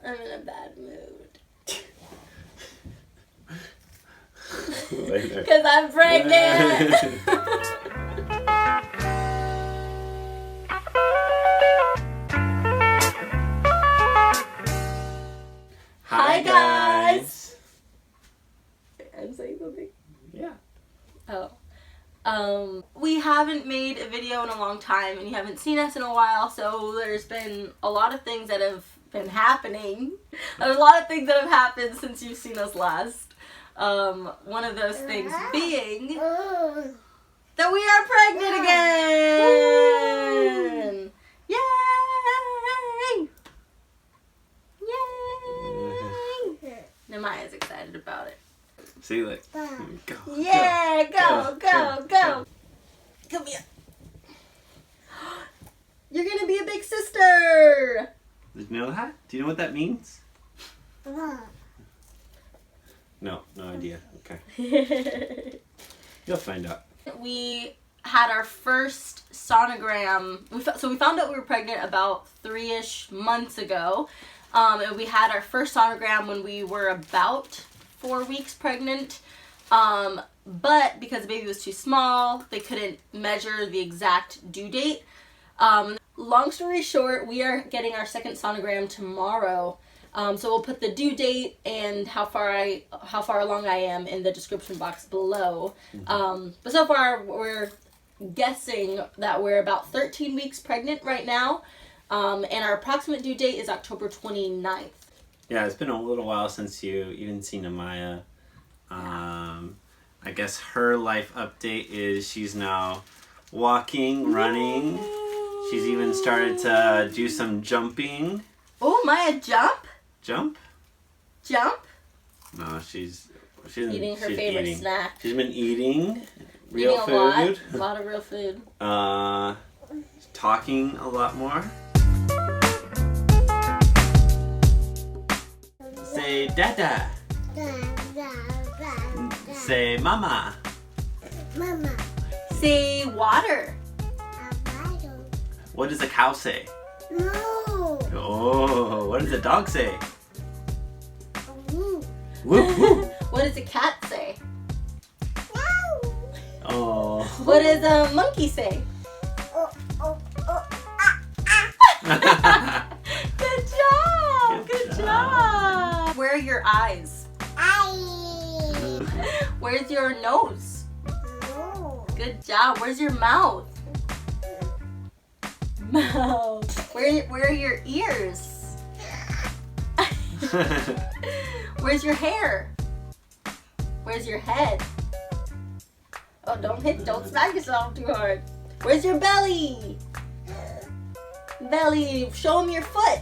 I'm in a bad mood. Because I'm pregnant. Hi guys. I'm saying something? Yeah. Oh. We haven't made a video in a long time and you haven't seen us in a while, so there's been a lot of things that have been happening. There's a lot of things that have happened since you've seen us last. One of those things being that we are pregnant again! Yay! Yay! Nemiah's excited about it. See, like, go. Yeah, go. Come here. You're gonna be a big sister! Did you know that? Do you know what that means? No idea. Okay. You'll find out. We had our first sonogram. So we found out we were pregnant about 3-ish months ago. And we had our first sonogram when we were about 4 weeks pregnant. But because the baby was too small, they couldn't measure the exact due date. Long story short, we are getting our second sonogram tomorrow. So we'll put the due date and how far along I am in the description box below. But so far we're guessing that we're about 13 weeks pregnant right now. And our approximate due date is October 29th. Yeah, it's been a little while since you even seen Nemiah. I guess her life update is she's now walking, running. She's even started to do some jumping. Oh, Maya, jump? Jump? Jump? No, she's eating her favorite snack. She's been eating real food. A lot of real food. Talking a lot more. Say dada. Say mama. Mama. Say water. What does a cow say? No. Oh, what does a dog say? Woo. Whoop, whoop. What does a cat say? Oh. What does a monkey say? Good job! Good job! Where are your eyes? Where's your nose? Good job. Where's your mouth? Mouth. Where are your ears? Where's your hair? Where's your head? Oh, don't smack yourself too hard. Where's your belly? Belly, show them your foot.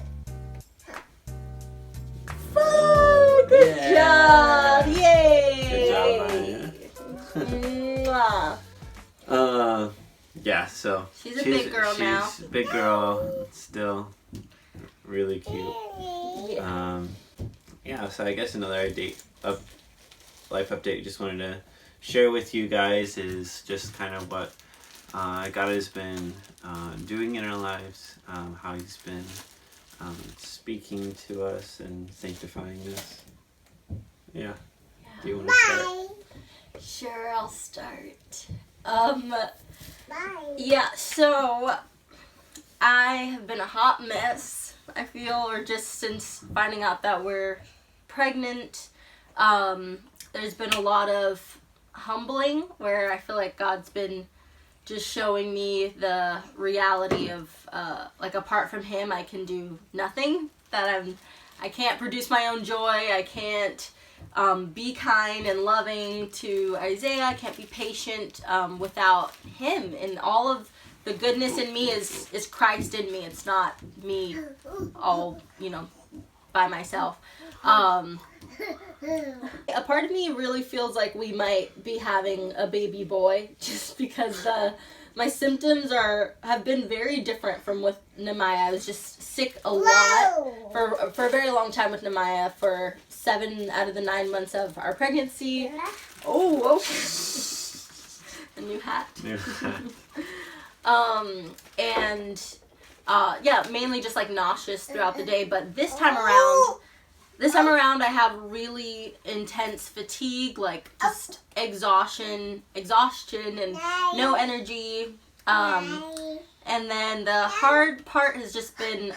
Foot. Good job. Yay. Good job, Maya. Yeah, so she's a big girl now. She's a big girl, still really cute. Yeah, so I guess another life update just wanted to share with you guys is just kind of what God has been doing in our lives, how He's been speaking to us and sanctifying us. Yeah. Do you want to start? Sure, I'll start. Bye. Yeah, so I have been a hot mess, I feel, or just since finding out that we're pregnant. There's been a lot of humbling where I feel like God's been just showing me the reality of like apart from Him I can do nothing, that I can't produce my own joy, I can't be kind and loving to Isaiah, I can't be patient without Him, and all of the goodness in me is Christ in me. It's not me all, by myself. A part of me really feels like we might be having a baby boy, just because my symptoms have been very different from with Nemiah. I was just sick a lot for a very long time with Nemiah, for 7 out of the 9 months of our pregnancy. Oh, okay. A new hat. New hat. And mainly just like nauseous throughout the day. But this time around I have really intense fatigue, like just exhaustion and no energy. And then the hard part has just been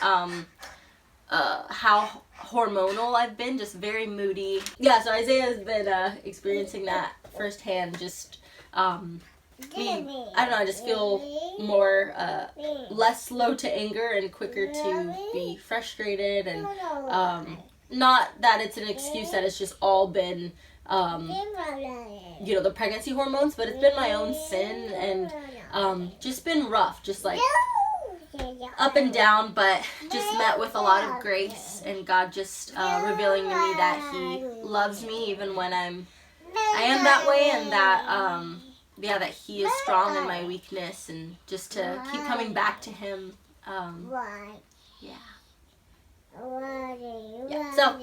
how hormonal I've been, just very moody. Yeah, so Isaiah has been experiencing that firsthand, just me, I don't know, I just feel more, less slow to anger and quicker to be frustrated, and not that it's an excuse that it's just all been, the pregnancy hormones, but it's been my own sin, and just been rough, just like up and down, but just met with a lot of grace, and God just revealing to me that He loves me even when I am that way, and that that He is strong in my weakness, and just to keep coming back to Him. Yeah. So,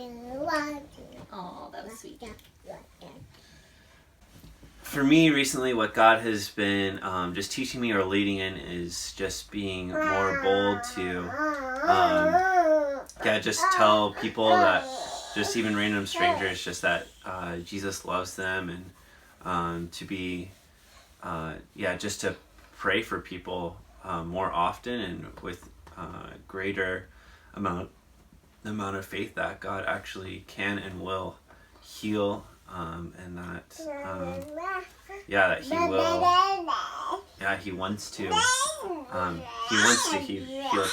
oh, that was sweet. For me, recently, what God has been just teaching me or leading in is just being more bold to, just tell people that, just even random strangers, just that Jesus loves them, and to be, just to pray for people more often and with greater amount of faith that God actually can and will heal, and that that He will, He wants to heal.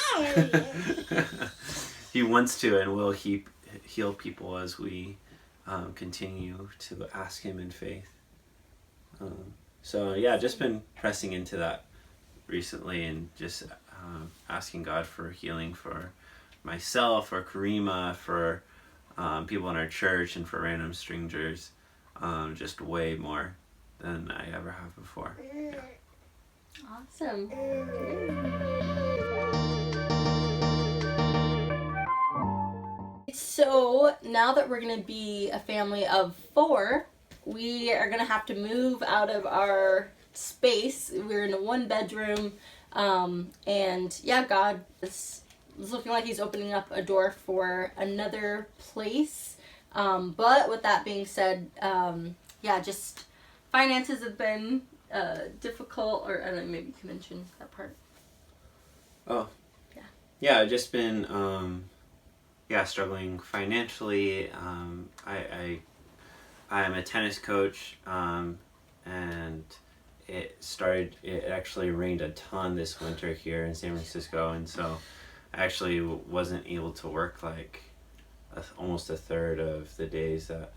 He wants to and will heal people as we continue to ask Him in faith. Just been pressing into that recently, and just asking God for healing for myself, for Karima, for people in our church, and for random strangers, just way more than I ever have before. Yeah. Awesome. So now that we're going to be a family of 4, we are going to have to move out of our space. We're in a 1-bedroom, and God is looking like He's opening up a door for another place. But with that being said, just finances have been difficult, or I don't know, maybe you can mention that part. Oh. Yeah, I've just been struggling financially. I am a tennis coach, and it actually rained a ton this winter here in San Francisco, and so I actually wasn't able to work like almost a third of the days that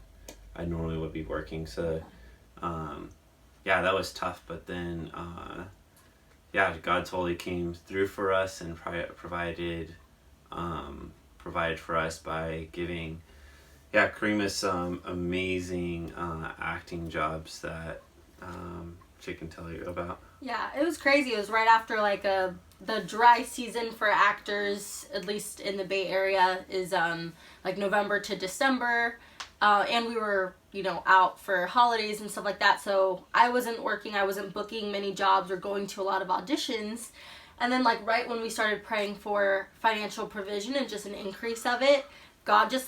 I normally would be working. So that was tough, but then God totally came through for us and provided for us by giving Karima some amazing acting jobs that she can tell you about. Yeah, it was crazy. It was right after the dry season for actors, at least in the Bay Area, is November to December, and we were out for holidays and stuff like that. So I wasn't working, I wasn't booking many jobs or going to a lot of auditions. And then right when we started praying for financial provision and just an increase of it, God just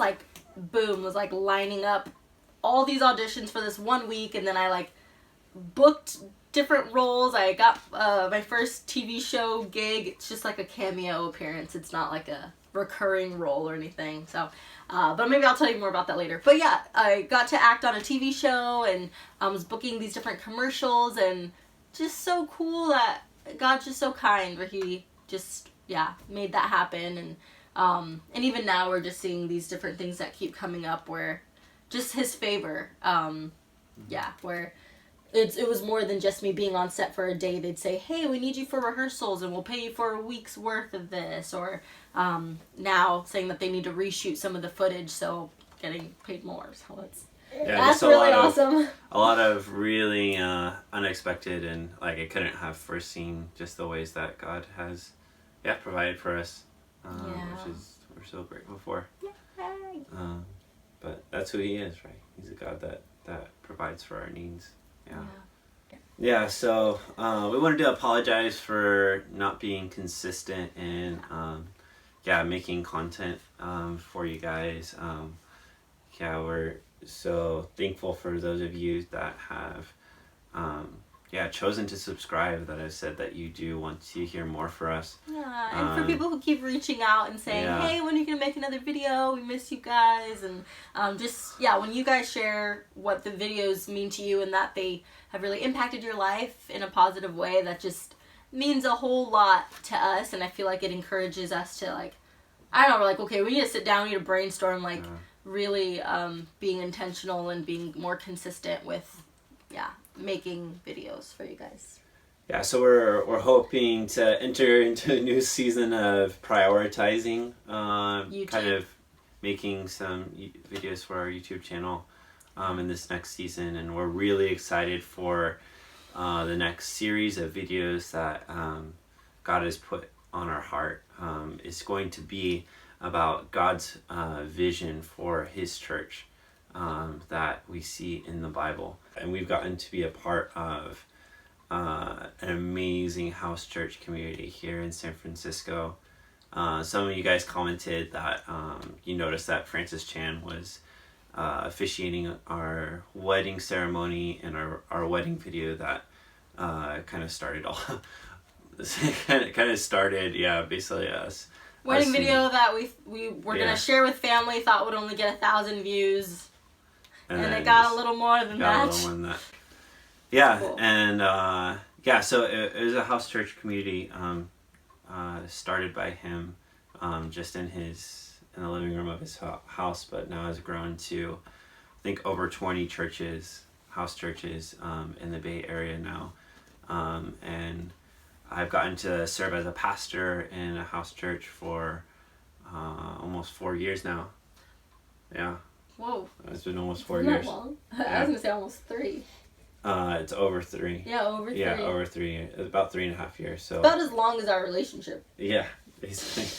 boom, was lining up all these auditions for this 1 week, and then I booked different roles. I got my first TV show gig. It's just a cameo appearance. It's not a recurring role or anything. So, but maybe I'll tell you more about that later. But I got to act on a TV show, and I was booking these different commercials, and just so cool that God's just so kind where He just made that happen. And even now we're just seeing these different things that keep coming up where just His favor, where it was more than just me being on set for a day. They'd say, hey, we need you for rehearsals and we'll pay you for a week's worth of this, or now saying that they need to reshoot some of the footage, so getting paid more. So that's really awesome. A lot of really unexpected, and I couldn't have foreseen just the ways that God has provided for us, which is we're so grateful for. But that's who He is, right? He's a God that provides for our needs. Yeah. Yeah, so we wanted to apologize for not being consistent in making content for you guys. We're so thankful for those of you that have chosen to subscribe, that have said that you do want to hear more for us. Yeah, and for people who keep reaching out and saying, Yeah. hey, when are you going to make another video? We miss you guys. And when you guys share what the videos mean to you and that they have really impacted your life in a positive way, that just means a whole lot to us. And I feel like it encourages us to, like, I don't know, we're like, okay, we need to sit down, we need to brainstorm, like, really being intentional and being more consistent with, making videos for you guys. Yeah, so we're hoping to enter into a new season of prioritizing, kind of making some videos for our YouTube channel in this next season, and we're really excited for the next series of videos that God has put on our heart. It's going to be about God's vision for His church that we see in the Bible, and we've gotten to be a part of an amazing house church community here in San Francisco. Some of you guys commented that you noticed that Francis Chan was officiating our wedding ceremony and our wedding video that kind of started all kind of started basically us wedding video that we were gonna share with family, thought would only get 1,000 views, and it got a little more than that. Yeah, cool. And so it was a house church community started by him just in the living room of his house, but now has grown to, I think, over 20 churches, house churches in the Bay Area now. And I've gotten to serve as a pastor in a house church for almost 4 years now. Yeah. Whoa. It's been almost 4 Isn't years. that long? I was gonna say almost 3. It's over 3. Yeah, over 3. Yeah, over 3. About 3.5 years. So about as long as our relationship. Yeah, basically.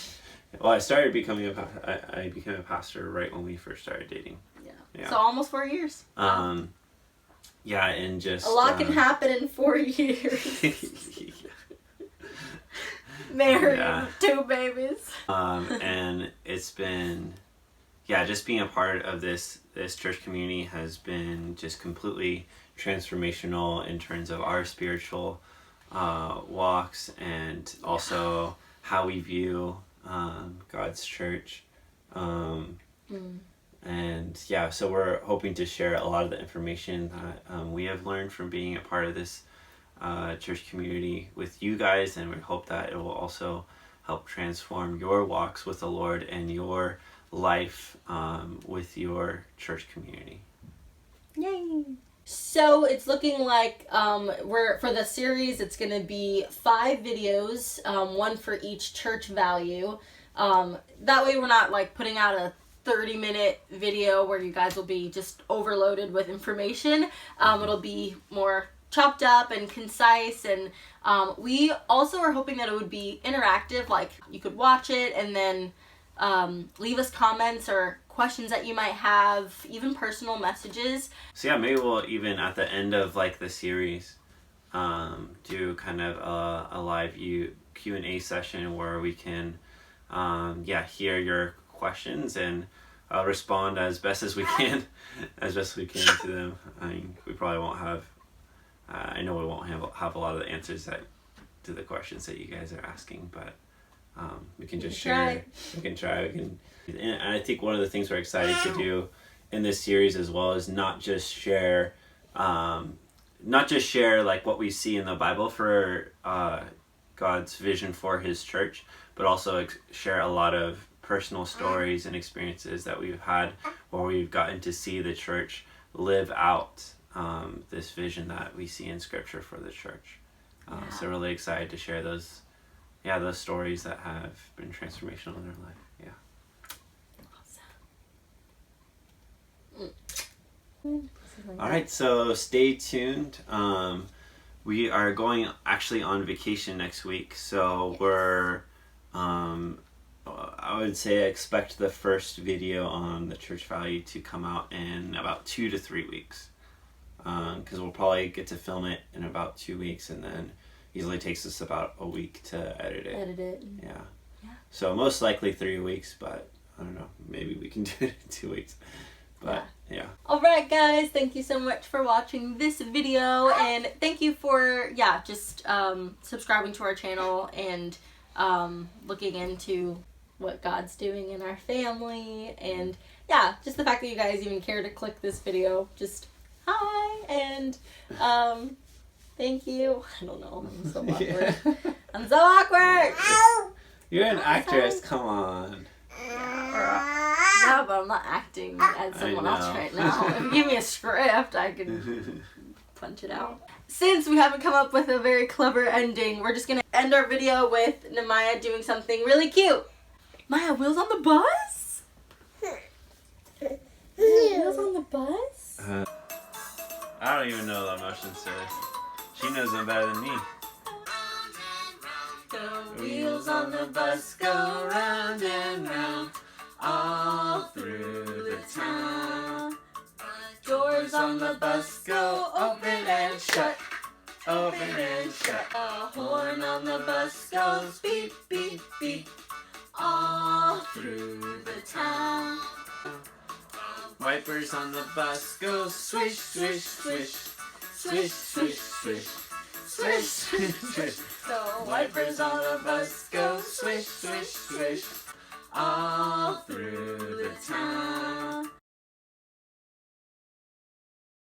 Well, I started becoming I became a pastor right when we first started dating. Yeah. So almost 4 years. Yeah, and just a lot can happen in 4 years. Married with 2 babies. And it's been, just being a part of this church community has been just completely transformational in terms of our spiritual walks, and also how we view God's church. And so we're hoping to share a lot of the information that we have learned from being a part of this church community with you guys, and we hope that it will also help transform your walks with the Lord and your life with your church community. Yay! So it's looking like for the series, it's going to be 5 videos, 1 for each church value. That way we're not like putting out a 30-minute video where you guys will be just overloaded with information. It'll be more chopped up and concise, and we also are hoping that it would be interactive, like you could watch it and then leave us comments or questions that you might have, even personal messages. So maybe we'll even at the end of like the series do kind of a live Q&A session where we can hear your questions and respond as best as we can to them. I mean, we probably won't have I know we won't have a lot of the answers to the questions that you guys are asking, but we can just share. We can try. And I think one of the things we're excited to do in this series as well is not just share like what we see in the Bible for God's vision for His church, but also share a lot of personal stories and experiences that we've had where we've gotten to see the church live out this vision that we see in Scripture for the church. So really excited to share those stories that have been transformational in their life. All right, so stay tuned. We are going actually on vacation next week, so we're I would say expect the first video on the church value to come out in about 2 to 3 weeks. because we'll probably get to film it in about 2 weeks, and then usually takes us about a week to edit it. Yeah. So most likely 3 weeks, but I don't know. Maybe we can do it in 2 weeks. But yeah. Alright guys, thank you so much for watching this video, and thank you for just subscribing to our channel and looking into what God's doing in our family, and just the fact that you guys even care to click this video. Just hi, and thank you. I don't know, I'm so awkward. I'm so awkward. You're an actress, come on. Yeah, but I'm not acting as someone else right now. If you give me a script, I can punch it out. Since we haven't come up with a very clever ending, we're just gonna end our video with Nemiah doing something really cute. Maya, wheels on the bus? Wheels on the bus? I don't even know the emotions to this. She knows them better than me. The wheels on the bus go round and round, all through the town. Doors on the bus go open and shut, open and shut. A horn on the bus goes beep, beep, beep, all through the town. Wipers on the bus go swish, swish, swish, swish, swish, swish, swish, swish, swish. The wipers on the bus go swish, swish, swish, all through the town.